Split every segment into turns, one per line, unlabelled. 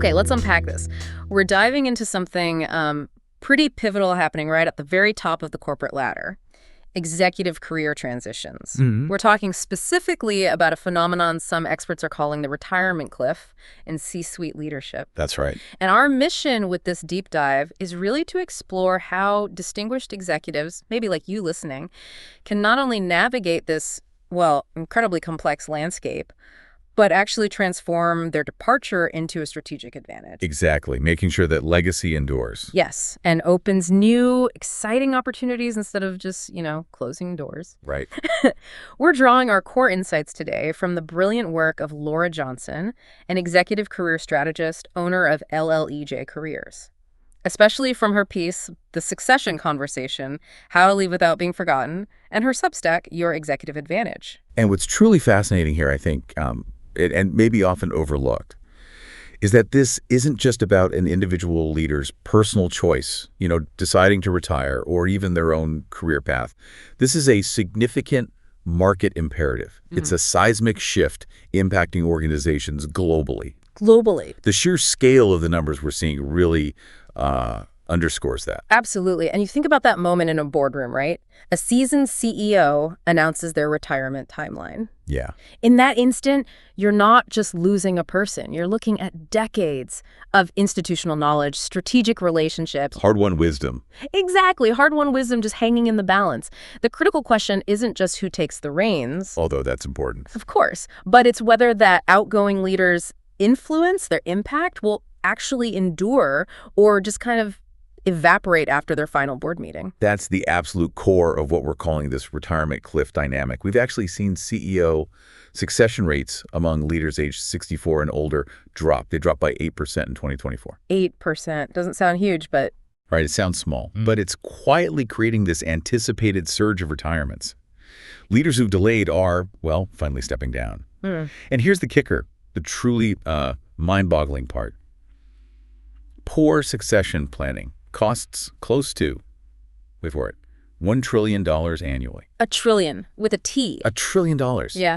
Okay, let's unpack this. We're diving into something pretty pivotal happening right at the very top of the corporate ladder: executive career transitions.
Mhm.
We're talking specifically about a phenomenon some experts are calling the retirement cliff in C-suite leadership.
That's right.
And our mission with this deep dive is really to explore how distinguished executives, maybe like you listening, can not only navigate this, well, incredibly complex landscape, but actually transform their departure into a strategic advantage.
Exactly. Making sure that legacy endures.
Yes, and opens new, exciting opportunities instead of just, closing doors.
Right.
We're drawing our core insights today from the brilliant work of Laura Johnson, an executive career strategist, owner of LLEJ Careers. Especially from her piece, The Succession Conversation, How to Leave Without Being Forgotten, and her Substack, Your Executive Advantage.
And what's truly fascinating here, I think, and maybe often overlooked, is that this isn't just about an individual leader's personal choice, deciding to retire or even their own career path. This is a significant market imperative. It's a seismic shift impacting organizations globally.
Globally.
The sheer scale of the numbers we're seeing really underscores that.
Absolutely. And you think about that moment in a boardroom, right? A seasoned CEO announces their retirement timeline.
Yeah.
In that instant, you're not just losing a person. You're looking at decades of institutional knowledge, strategic relationships.
Hard-won wisdom.
Exactly. Hard-won wisdom just hanging in the balance. The critical question isn't just who takes the reins.
Although that's important.
Of course. But it's whether that outgoing leader's influence, their impact, will actually endure or just kind of evaporate after their final board meeting.
That's the absolute core of what we're calling this retirement cliff dynamic. We've actually seen CEO succession rates among leaders aged 64 and older drop. They dropped by 8% in 2024.
8%. Doesn't sound huge, but...
Right, it sounds small, but it's quietly creating this anticipated surge of retirements. Leaders who've delayed are, well, finally stepping down. And here's the kicker, the truly mind-boggling part. Poor succession planning costs close to, wait for it, $1 trillion annually.
A trillion with a T.
$1 trillion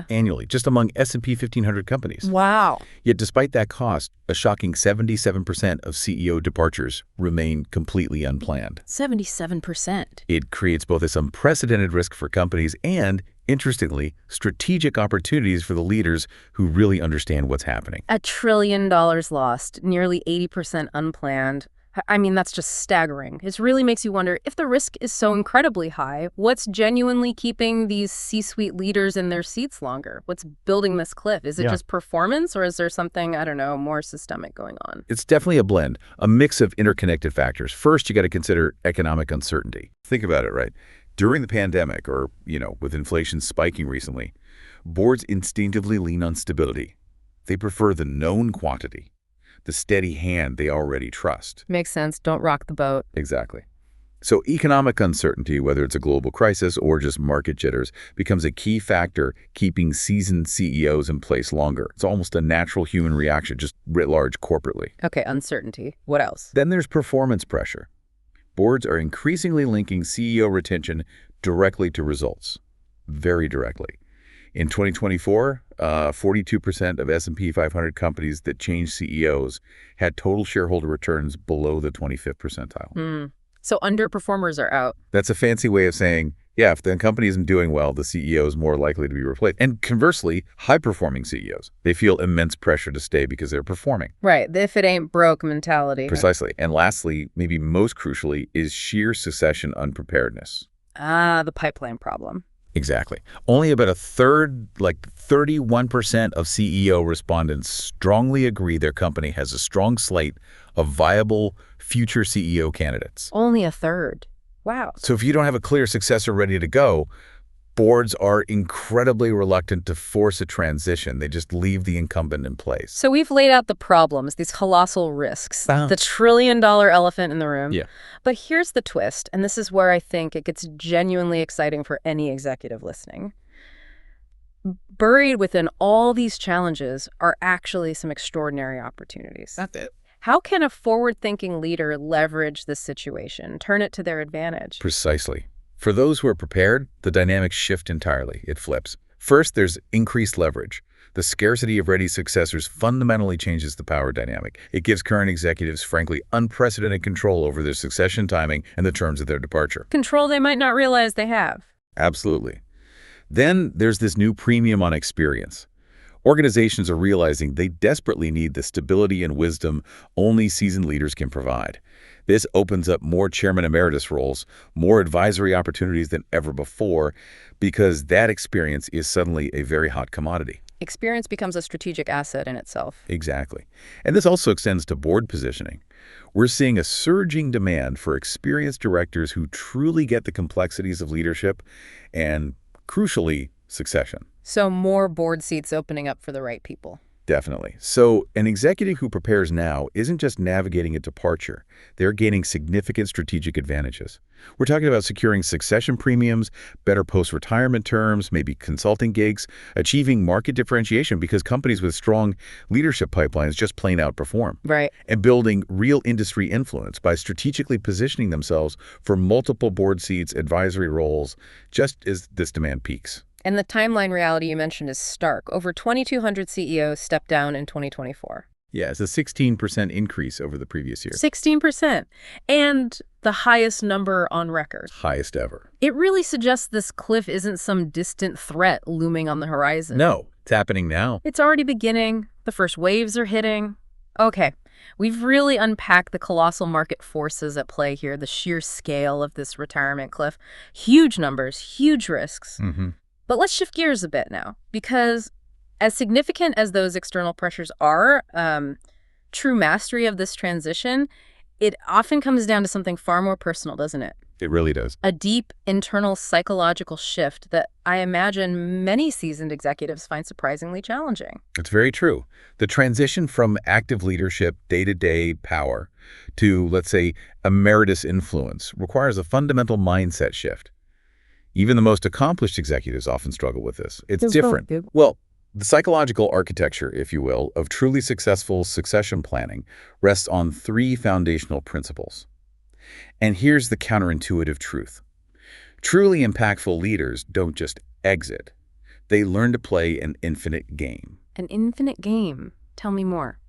annually, just among S&P 1500 companies.
Wow.
Yet despite that cost, a shocking 77% of CEO departures remain completely unplanned.
77%.
It creates both this unprecedented risk for companies and, interestingly, strategic opportunities for the leaders who really understand what's happening.
$1 trillion lost, nearly 80% unplanned. I mean, that's just staggering. It really makes you wonder, if the risk is so incredibly high, what's genuinely keeping these C-suite leaders in their seats longer? What's building this cliff? Is it just performance, or is there something, I don't know, more systemic going on?
It's definitely a blend, a mix of interconnected factors. First, you got to consider economic uncertainty. Think about it, right? During the pandemic, or, with inflation spiking recently, boards instinctively lean on stability. They prefer the known quantity, the steady hand they already trust.
Makes sense. Don't rock the boat.
Exactly. So economic uncertainty, whether it's a global crisis or just market jitters, becomes a key factor keeping seasoned CEOs in place longer. It's almost a natural human reaction, just writ large corporately.
Okay, uncertainty. What else?
Then there's performance pressure. Boards are increasingly linking CEO retention directly to results, very directly. In 2024, 42% of S&P 500 companies that changed CEOs had total shareholder returns below the 25th percentile.
So underperformers are out.
That's a fancy way of saying, yeah, if the company isn't doing well, the CEO is more likely to be replaced. And conversely, high-performing CEOs, they feel immense pressure to stay because they're performing.
Right, the if it ain't broke mentality.
Precisely. And lastly, maybe most crucially, is sheer succession unpreparedness.
The pipeline problem.
Exactly. Only about a third, like 31% of CEO respondents strongly agree their company has a strong slate of viable future CEO candidates.
Only a third. Wow.
So if you don't have a clear successor ready to go, boards are incredibly reluctant to force a transition. They just leave the incumbent in place.
So we've laid out the problems, these colossal risks, the trillion-dollar elephant in the room.
Yeah.
But here's the twist, and this is where I think it gets genuinely exciting for any executive listening. Buried within all these challenges are actually some extraordinary opportunities.
That's it.
How can a forward-thinking leader leverage this situation, turn it to their advantage?
Precisely. For those who are prepared, the dynamics shift entirely. It flips. First, there's increased leverage. The scarcity of ready successors fundamentally changes the power dynamic. It gives current executives, frankly, unprecedented control over their succession timing and the terms of their departure.
Control they might not realize they have.
Absolutely. Then there's this new premium on experience. Organizations are realizing they desperately need the stability and wisdom only seasoned leaders can provide. This opens up more chairman emeritus roles, more advisory opportunities than ever before, because that experience is suddenly a very hot commodity.
Experience becomes a strategic asset in itself.
Exactly. And this also extends to board positioning. We're seeing a surging demand for experienced directors who truly get the complexities of leadership and, crucially, succession.
So more board seats opening up for the right people.
Definitely. So an executive who prepares now isn't just navigating a departure. They're gaining significant strategic advantages. We're talking about securing succession premiums, better post-retirement terms, maybe consulting gigs, achieving market differentiation because companies with strong leadership pipelines just plain outperform.
Right.
And building real industry influence by strategically positioning themselves for multiple board seats, advisory roles, just as this demand peaks.
And the timeline reality you mentioned is stark. Over 2,200 CEOs stepped down in 2024.
Yeah, it's a 16% increase over the previous year.
16%. And the highest number on record.
Highest ever.
It really suggests this cliff isn't some distant threat looming on the horizon.
No, it's happening now.
It's already beginning. The first waves are hitting. Okay, we've really unpacked the colossal market forces at play here, the sheer scale of this retirement cliff. Huge numbers, huge risks. But let's shift gears a bit now, because as significant as those external pressures are, true mastery of this transition, it often comes down to something far more personal, doesn't it?
It really does.
A deep internal psychological shift that I imagine many seasoned executives find surprisingly challenging.
It's very true. The transition from active leadership, day-to-day power, to, let's say, emeritus influence requires a fundamental mindset shift. Even the most accomplished executives often struggle with this. It's different. Well, the psychological architecture, if you will, of truly successful succession planning rests on three foundational principles. And here's the counterintuitive truth. Truly impactful leaders don't just exit. They learn to play an infinite game.
An infinite game. Tell me more.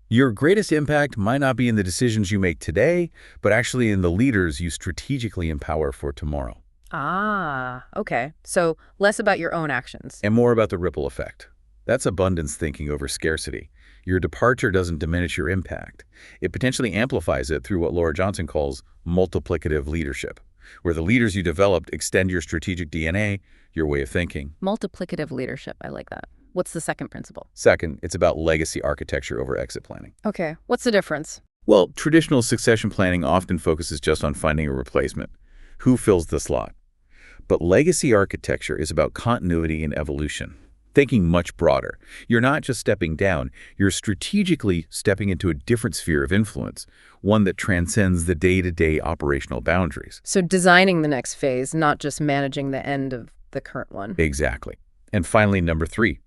Your greatest impact might not be in the decisions you make today, but actually in the leaders you strategically empower for tomorrow.
Ah, okay. So less about your own actions.
And more about the ripple effect. That's abundance thinking over scarcity. Your departure doesn't diminish your impact. It potentially amplifies it through what Laura Johnson calls multiplicative leadership, where the leaders you developed extend your strategic DNA, your way of thinking.
Multiplicative leadership. I like that. What's the second principle?
Second, it's about legacy architecture over exit planning.
Okay. What's the difference?
Well, traditional succession planning often focuses just on finding a replacement. Who fills the slot? But legacy architecture is about continuity and evolution. Thinking much broader. You're not just stepping down, you're strategically stepping into a different sphere of influence, one that transcends the day-to-day operational boundaries.
So designing the next phase, not just managing the end of the current one.
Exactly. And finally, number three,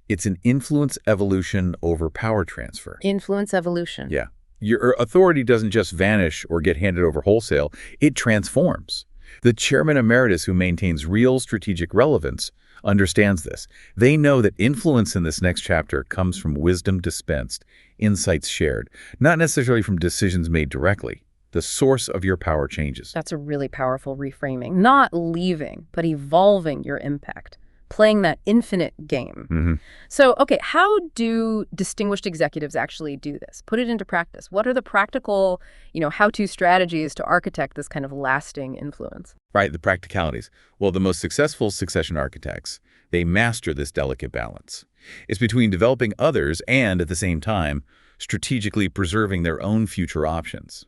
it's an influence evolution over power transfer.
Influence evolution.
Yeah. Your authority doesn't just vanish or get handed over wholesale, it transforms. The chairman emeritus who maintains real strategic relevance understands this. They know that influence in this next chapter comes from wisdom dispensed, insights shared, not necessarily from decisions made directly. The source of your power changes.
That's a really powerful reframing. Not leaving, but evolving your impact. Playing that infinite game. So, okay, how do distinguished executives actually do this? Put it into practice. What are the practical, how-to strategies to architect this kind of lasting influence?
Right, the practicalities. Well, the most successful succession architects, they master this delicate balance. It's between developing others and, at the same time, strategically preserving their own future options.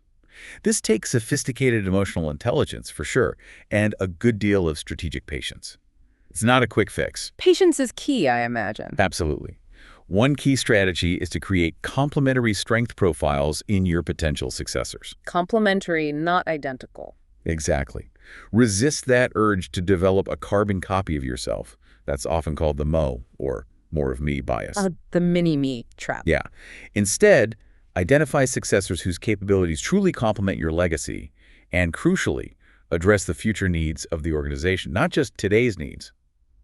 This takes sophisticated emotional intelligence, for sure, and a good deal of strategic patience. It's not a quick fix.
Patience is key, I imagine.
Absolutely. One key strategy is to create complementary strength profiles in your potential successors.
Complementary, not identical.
Exactly. Resist that urge to develop a carbon copy of yourself. That's often called the MO, or more of me bias.
The mini-me trap.
Yeah. Instead, identify successors whose capabilities truly complement your legacy and, crucially, address the future needs of the organization, not just today's needs.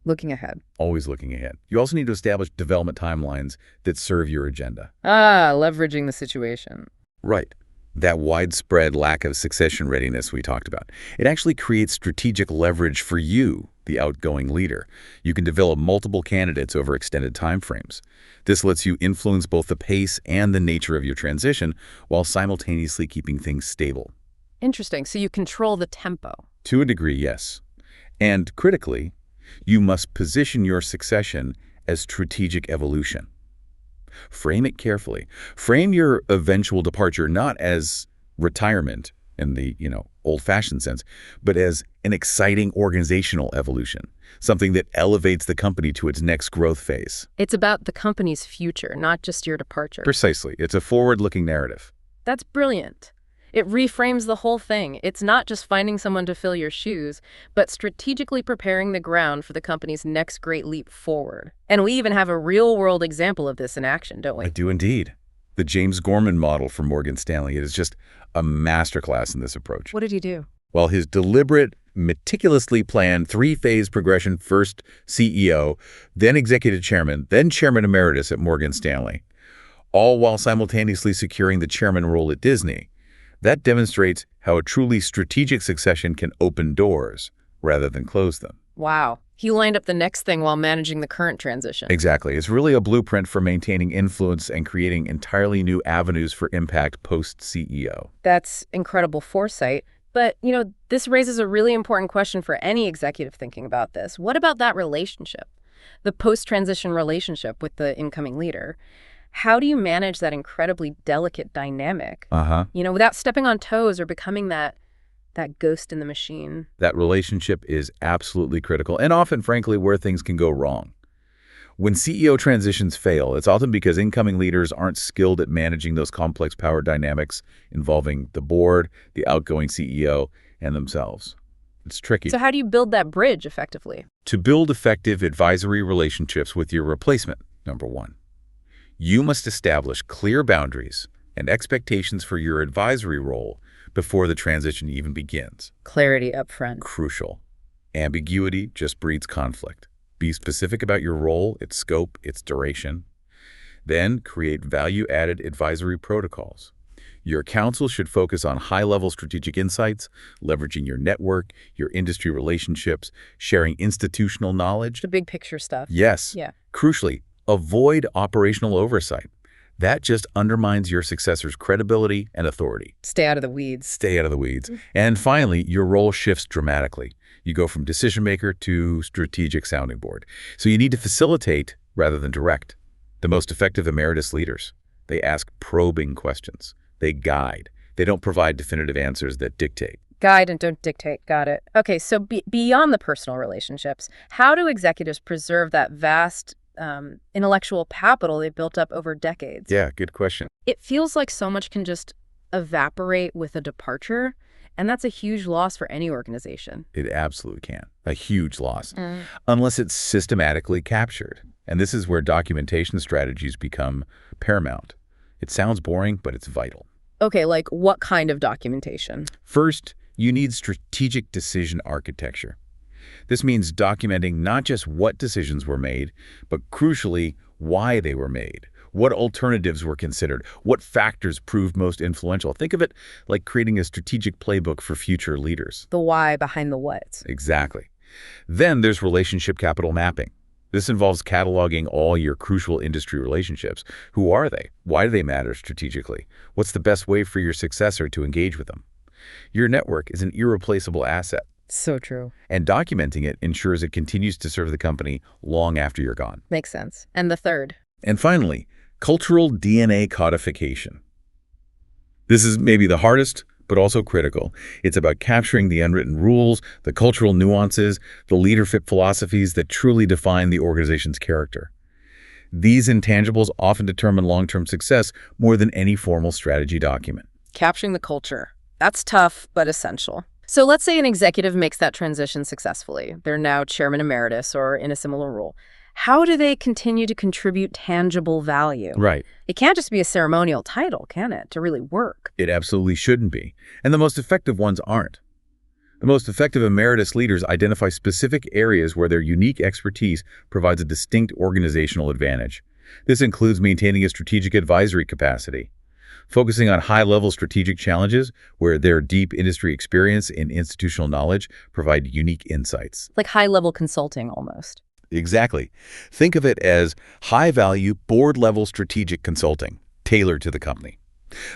Looking ahead.
Always looking ahead. You also need to establish development timelines that serve your agenda.
Leveraging the situation.
Right. That widespread lack of succession readiness we talked about. It actually creates strategic leverage for you, the outgoing leader. You can develop multiple candidates over extended timeframes. This lets you influence both the pace and the nature of your transition while simultaneously keeping things stable.
Interesting. So you control the tempo.
To a degree, yes. And critically, you must position your succession as strategic evolution. Frame it carefully. Frame your eventual departure not as retirement in the, old-fashioned sense, but as an exciting organizational evolution, something that elevates the company to its next growth phase.
It's about the company's future, not just your departure.
Precisely. It's a forward-looking narrative.
That's brilliant. It reframes the whole thing. It's not just finding someone to fill your shoes, but strategically preparing the ground for the company's next great leap forward. And we even have a real-world example of this in action, don't we?
I do indeed. The James Gorman model from Morgan Stanley is just a masterclass in this approach.
What did he do?
Well, his deliberate, meticulously planned three-phase progression, first CEO, then executive chairman, then chairman emeritus at Morgan Stanley, all while simultaneously securing the chairman role at Disney. That demonstrates how a truly strategic succession can open doors rather than close them.
Wow. He lined up the next thing while managing the current transition.
Exactly. It's really a blueprint for maintaining influence and creating entirely new avenues for impact post-CEO.
That's incredible foresight. But, this raises a really important question for any executive thinking about this. What about that relationship? The post-transition relationship with the incoming leader? How do you manage that incredibly delicate dynamic? Without stepping on toes or becoming that ghost in the machine?
That relationship is absolutely critical and often, frankly, where things can go wrong. When CEO transitions fail, it's often because incoming leaders aren't skilled at managing those complex power dynamics involving the board, the outgoing CEO, and themselves. It's tricky.
So how do you build that bridge effectively?
To build effective advisory relationships with your replacement, number one, you must establish clear boundaries and expectations for your advisory role before the transition even begins.
Clarity up front.
Crucial. Ambiguity just breeds conflict. Be specific about your role, its scope, its duration. Then create value-added advisory protocols. Your counsel should focus on high-level strategic insights, leveraging your network, your industry relationships, sharing institutional knowledge.
The big picture stuff.
Yes.
Yeah.
Crucially, avoid operational oversight. That just undermines your successor's credibility and authority.
Stay out of the weeds.
Stay out of the weeds. And finally, your role shifts dramatically. You go from decision maker to strategic sounding board. So you need to facilitate rather than direct. The most effective emeritus leaders, they ask probing questions. They guide. They don't provide definitive answers that dictate.
Guide and don't dictate. Got it. Okay, so beyond the personal relationships, how do executives preserve that vast intellectual capital they built up over decades?
Yeah, good question.
It feels like so much can just evaporate with a departure, and that's a huge loss for any organization.
It absolutely can. A huge loss. Unless it's systematically captured. And this is where documentation strategies become paramount. It sounds boring, but it's vital.
Okay, like what kind of documentation?
First, you need strategic decision architecture. This means documenting not just what decisions were made, but crucially, why they were made, what alternatives were considered, what factors proved most influential. Think of it like creating a strategic playbook for future leaders.
The why behind the what.
Exactly. Then there's relationship capital mapping. This involves cataloging all your crucial industry relationships. Who are they? Why do they matter strategically? What's the best way for your successor to engage with them? Your network is an irreplaceable asset.
So true.
And documenting it ensures it continues to serve the company long after you're gone.
Makes sense. And the third?
And finally, cultural DNA codification. This is maybe the hardest, but also critical. It's about capturing the unwritten rules, the cultural nuances, the leadership philosophies that truly define the organization's character. These intangibles often determine long-term success more than any formal strategy document.
Capturing the culture. That's tough, but essential. So let's say an executive makes that transition successfully. They're now chairman emeritus or in a similar role. How do they continue to contribute tangible value?
Right.
It can't just be a ceremonial title, can it, to really work?
It absolutely shouldn't be. And the most effective ones aren't. The most effective emeritus leaders identify specific areas where their unique expertise provides a distinct organizational advantage. This includes maintaining a strategic advisory capacity, focusing on high-level strategic challenges where their deep industry experience and institutional knowledge provide unique insights.
Like high-level consulting almost.
Exactly. Think of it as high-value, board-level strategic consulting, tailored to the company.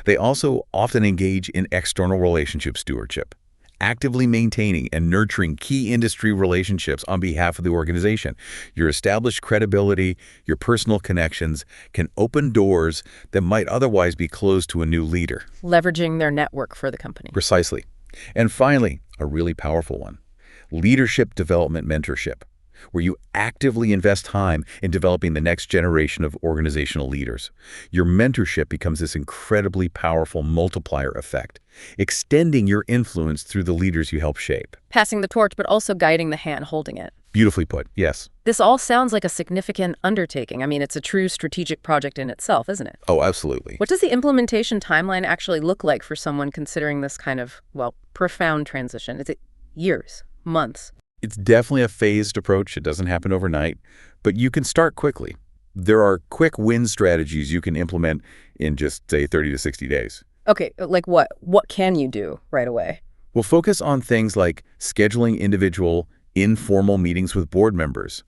They also often engage in external relationship stewardship, actively maintaining and nurturing key industry relationships on behalf of the organization. Your established credibility, your personal connections can open doors that might otherwise be closed to a new leader.
Leveraging their network for the company.
Precisely. And finally, a really powerful one, leadership development mentorship, where you actively invest time in developing the next generation of organizational leaders. Your mentorship becomes this incredibly powerful multiplier effect, extending your influence through the leaders you help shape.
Passing the torch, but also guiding the hand holding it.
Beautifully put, yes.
This all sounds like a significant undertaking. I mean, it's a true strategic project in itself, isn't it?
Oh, absolutely.
What does the implementation timeline actually look like for someone considering this kind of, well, profound transition? Is it years, months?
It's definitely a phased approach. It doesn't happen overnight, but you can start quickly. There are quick win strategies you can implement in just, say, 30 to 60 days.
Okay, like what? What can you do right away?
We'll focus on things like scheduling individual, informal meetings with board members,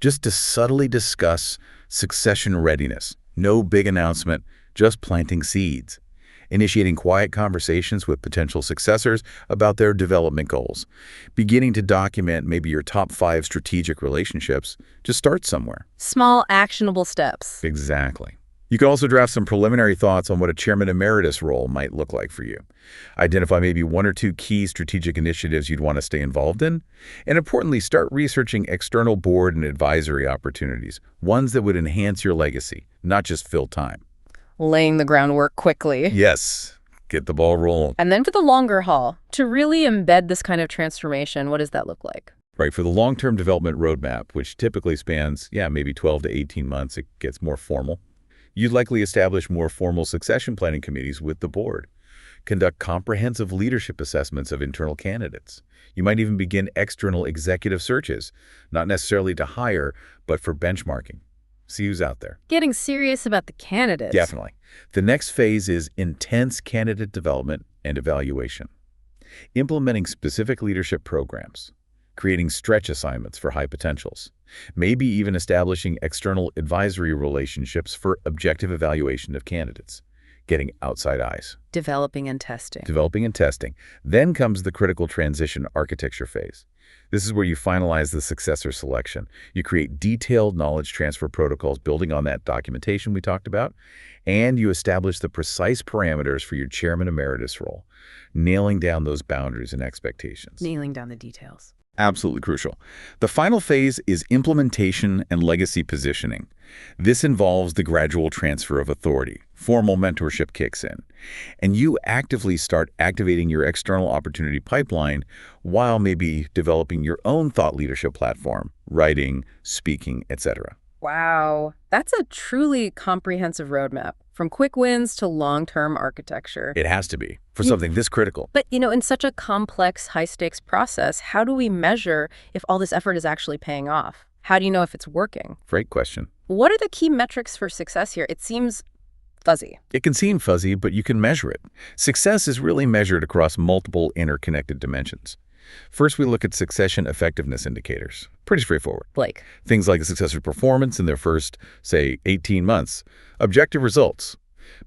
just to subtly discuss succession readiness. No big announcement, just planting seeds. Initiating quiet conversations with potential successors about their development goals. Beginning to document maybe your top 5 strategic relationships. Just start somewhere.
Small, actionable steps.
Exactly. You can also draft some preliminary thoughts on what a chairman emeritus role might look like for you. Identify maybe 1 or 2 key strategic initiatives you'd want to stay involved in. And importantly, start researching external board and advisory opportunities, ones that would enhance your legacy, not just fill time.
Laying the groundwork quickly.
Yes. Get the ball rolling.
And then for the longer haul, to really embed this kind of transformation, what does that look like?
Right. For the long-term development roadmap, which typically spans, maybe 12 to 18 months, it gets more formal. You'd likely establish more formal succession planning committees with the board. Conduct comprehensive leadership assessments of internal candidates. You might even begin external executive searches, not necessarily to hire, but for benchmarking. See who's out there.
Getting serious about the candidates.
Definitely. The next phase is intense candidate development and evaluation. Implementing specific leadership programs, creating stretch assignments for high potentials, maybe even establishing external advisory relationships for objective evaluation of candidates, getting outside eyes.
Developing and testing.
Developing and testing. Then comes the critical transition architecture phase. This is where you finalize the successor selection. You create detailed knowledge transfer protocols building on that documentation we talked about, and you establish the precise parameters for your chairman emeritus role, nailing down those boundaries and expectations.
Nailing down the details.
Absolutely crucial. The final phase is implementation and legacy positioning. This involves the gradual transfer of authority. Formal mentorship kicks in, and you actively start activating your external opportunity pipeline while maybe developing your own thought leadership platform, writing, speaking, etc.
Wow, that's a truly comprehensive roadmap, from quick wins to long-term architecture.
It has to be, for something this critical.
But, in such a complex, high-stakes process, how do we measure if all this effort is actually paying off? How do you know if it's working?
Great question.
What are the key metrics for success here? It seems fuzzy.
It can seem fuzzy, but you can measure it. Success is really measured across multiple interconnected dimensions. First, we look at succession effectiveness indicators. Pretty straightforward.
Like?
Things like a successor's performance in their first, say, 18 months. Objective results.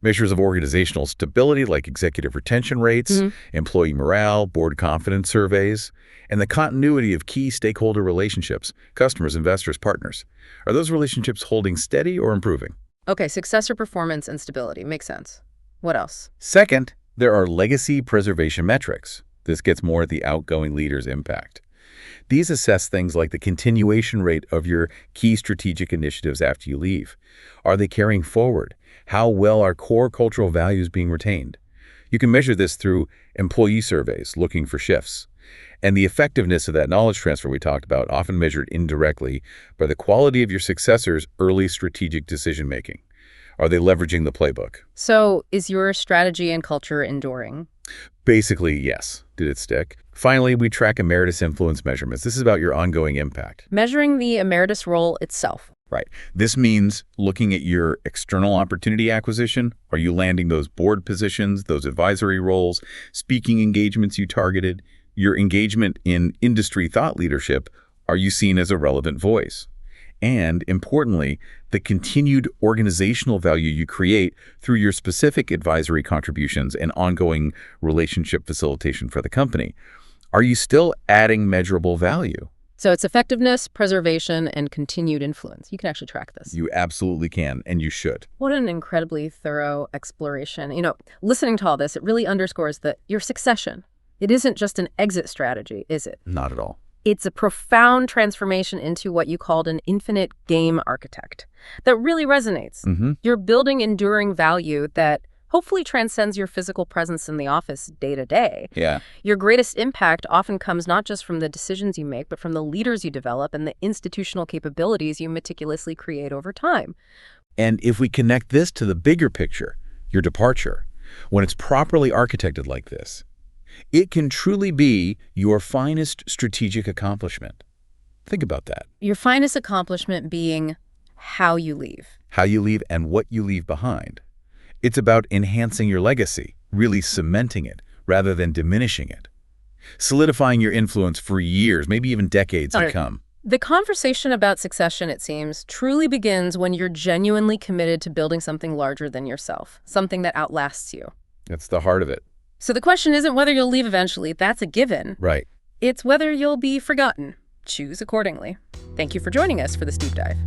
Measures of organizational stability like executive retention rates, employee morale, board confidence surveys, and the continuity of key stakeholder relationships, customers, investors, partners. Are those relationships holding steady or improving?
Okay, successor performance and stability. Makes sense. What else?
Second, there are legacy preservation metrics. This gets more at the outgoing leader's impact. These assess things like the continuation rate of your key strategic initiatives after you leave. Are they carrying forward? How well are core cultural values being retained? You can measure this through employee surveys looking for shifts. And the effectiveness of that knowledge transfer we talked about, often measured indirectly by the quality of your successor's early strategic decision-making. Are they leveraging the playbook?
So, is your strategy and culture enduring?
Basically, yes. Did it stick? Finally, we track Emeritus influence measurements. This is about your ongoing impact.
Measuring the Emeritus role itself.
Right. This means looking at your external opportunity acquisition. Are you landing those board positions, those advisory roles, speaking engagements you targeted? Your engagement in industry thought leadership, are you seen as a relevant voice? And importantly, the continued organizational value you create through your specific advisory contributions and ongoing relationship facilitation for the company. Are you still adding measurable value?
So it's effectiveness, preservation, and continued influence. You can actually track this.
You absolutely can, and you should.
What an incredibly thorough exploration. Listening to all this, it really underscores that your succession, it isn't just an exit strategy, is it?
Not at all.
It's a profound transformation into what you called an infinite game architect. That really resonates. You're building enduring value that hopefully transcends your physical presence in the office day to day.
Yeah.
Your greatest impact often comes not just from the decisions you make, but from the leaders you develop and the institutional capabilities you meticulously create over time.
And if we connect this to the bigger picture, your departure, when it's properly architected like this, it can truly be your finest strategic accomplishment. Think about that.
Your finest accomplishment being how you leave.
How you leave and what you leave behind. It's about enhancing your legacy, really cementing it, rather than diminishing it. Solidifying your influence for years, maybe even decades to come.
The conversation about succession, it seems, truly begins when you're genuinely committed to building something larger than yourself, something that outlasts you.
That's the heart of it.
So the question isn't whether you'll leave eventually. That's a given.
Right.
It's whether you'll be forgotten. Choose accordingly. Thank you for joining us for this deep dive.